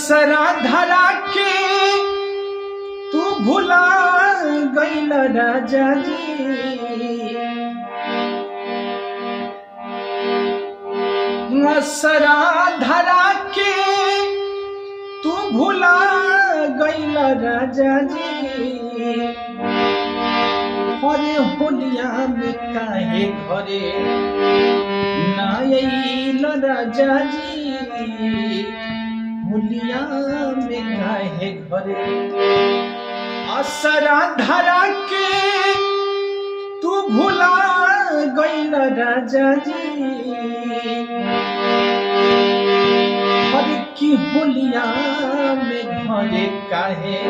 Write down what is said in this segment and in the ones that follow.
असरा धरा के तू भुला गइल राजा जी। असरा धरा के तू भुला गइल राजा जी। अरे होलिया में काहे घरे ना आइल राजा जी। होलिया में काहे घरे असरा धरा के तू भुला गइल राजा जी। अरे की होलिया में घरे काहे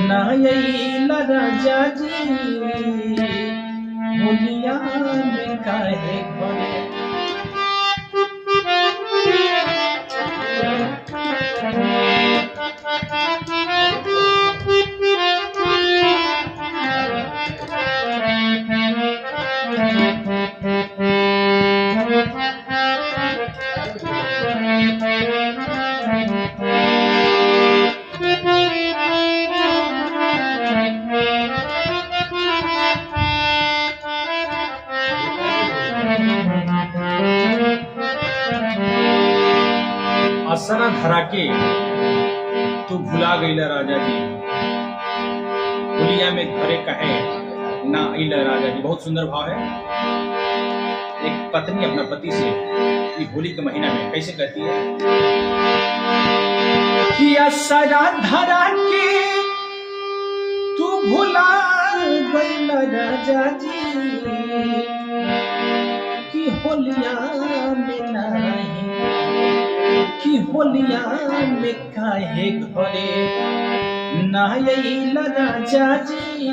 ना आइल राजा जी। होलिया में काहे घरे असरा धरा के तू भुला गइला राजा जी। होलिया में घरे कहे ना आइला राजा जी। बहुत सुंदर भाव है। एक पत्नी अपना पति से ये होली के महीना में कैसे कहती है कि असरा धरा के तू भुला गइला राजा जी। कि होलिया में नहीं कि होलिया में काहे घरे ना आइल राजा जी।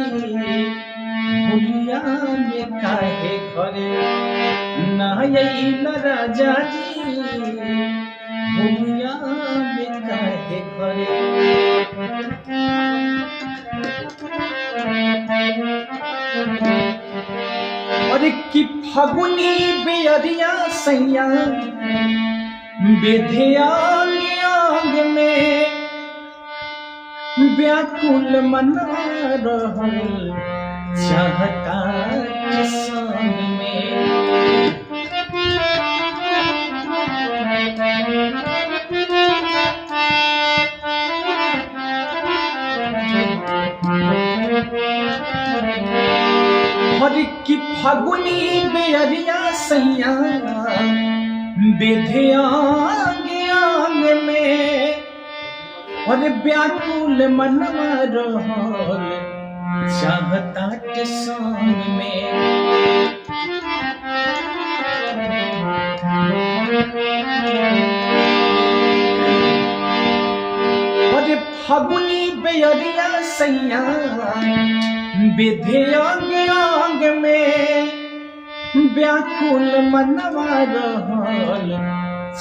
होलिया में काहे घरे ना आइल राजा जी। होलिया में काहे घरे अरे कि फगुनी बेअरिया सैया बेधे आंग आंग में व्याकुल मना रहल चाहता के संग में। हरि की फगुनी बेअरिया सैया बेधे आंग आंग में और व्याकुल मनवा रहल चाहता के संग में। और फगुनी बेअरिया सैया बेधे आंग आंग में व्याकुल मनवा रहल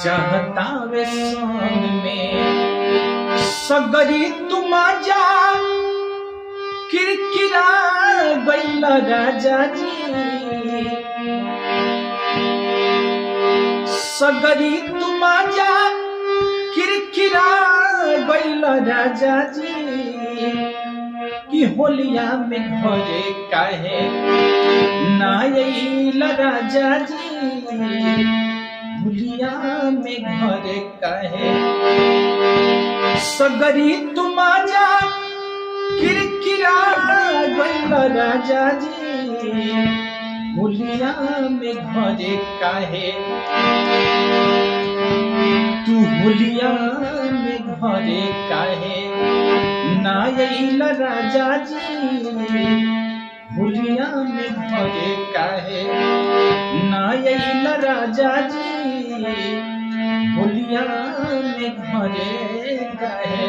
चाहता वे संग में। सगरी तुम जा किरकिरा गइल राजा जी। सगरी तुम जा किरकिरा गइल राजा जी। कि होलिया में घरे काहे ना आइल राजा जी। होलिया में घरे काहे सगरी तुम जा किरकिरा गइल राजा जी। होलिया में घरे काहे तू होलिया में घरे काहे ना आइल राजा जी। होलिया में घरे काहे ना आइल राजा जी। होलिया में घरे काहे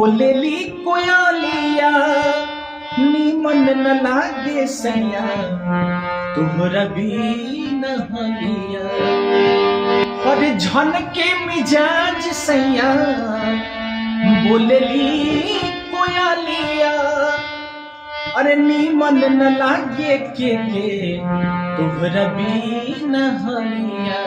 बोलेली कोयलिया नीमन न लागे सैया तुहरा बीन हलिया और झन के मिजाज सैया बोलेली कोयलिया अरे नीमन न लागे के तुहरा बीन हलिया।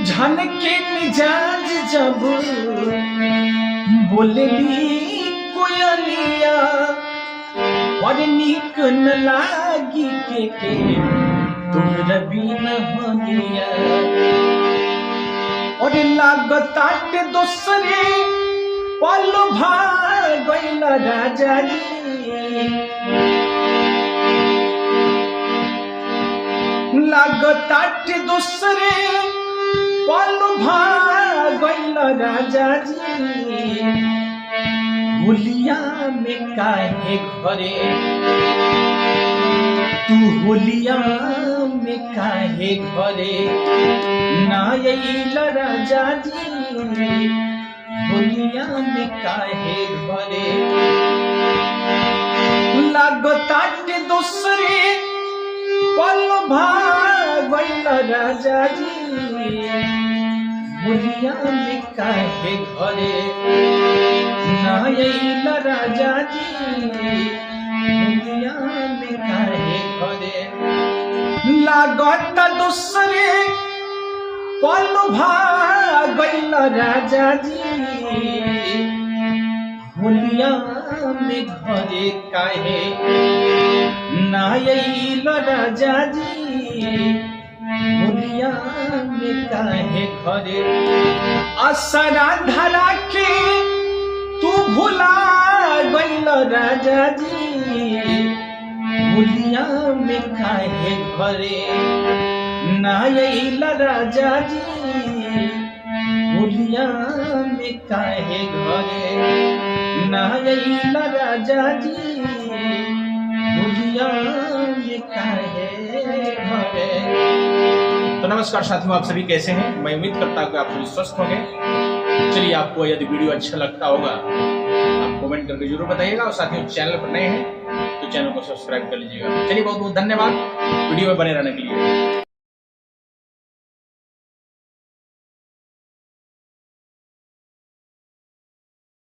झन के मिजाज जब बोलेली कोयलिया और नीक न लागी के तुहरा बीन हलिया और लागताटे दोसरे पल भागल राजा जी लागताटे दोसरे पल भागल राजा जी होलिया में काहे घरे तू होलिया में काहे घरे ना आइल राजा जी होलिया में काहे घरे लागताटे दोसरे पल भागल राजा जी होलिया में काहे घरे ना आइल राजा जी होलिया में काहे घरे लागत दूसरे पल भागल राजा जी होलिया में घरे काहे ना आइल राजा जी होलिया में काहे घरे असरा धरा के तू भुला गइल राजा जी होलिया में काहे घरे ना आइल राजा जी होलिया में काहे घरे ना आइल राजा जी होलिया में काहे घरे। तो नमस्कार साथियों, आप सभी कैसे हैं? मैं उम्मीद करता हूँ कि आप सभी स्वस्थ होंगे। चलिए, आपको यदि वीडियो अच्छा लगता होगा आप कमेंट करके जरूर बताइएगा और साथियों चैनल पर नए हैं तो चैनल को सब्सक्राइब कर लीजिएगा। चलिए, बहुत बहुत धन्यवाद वीडियो में बने रहने के लिए।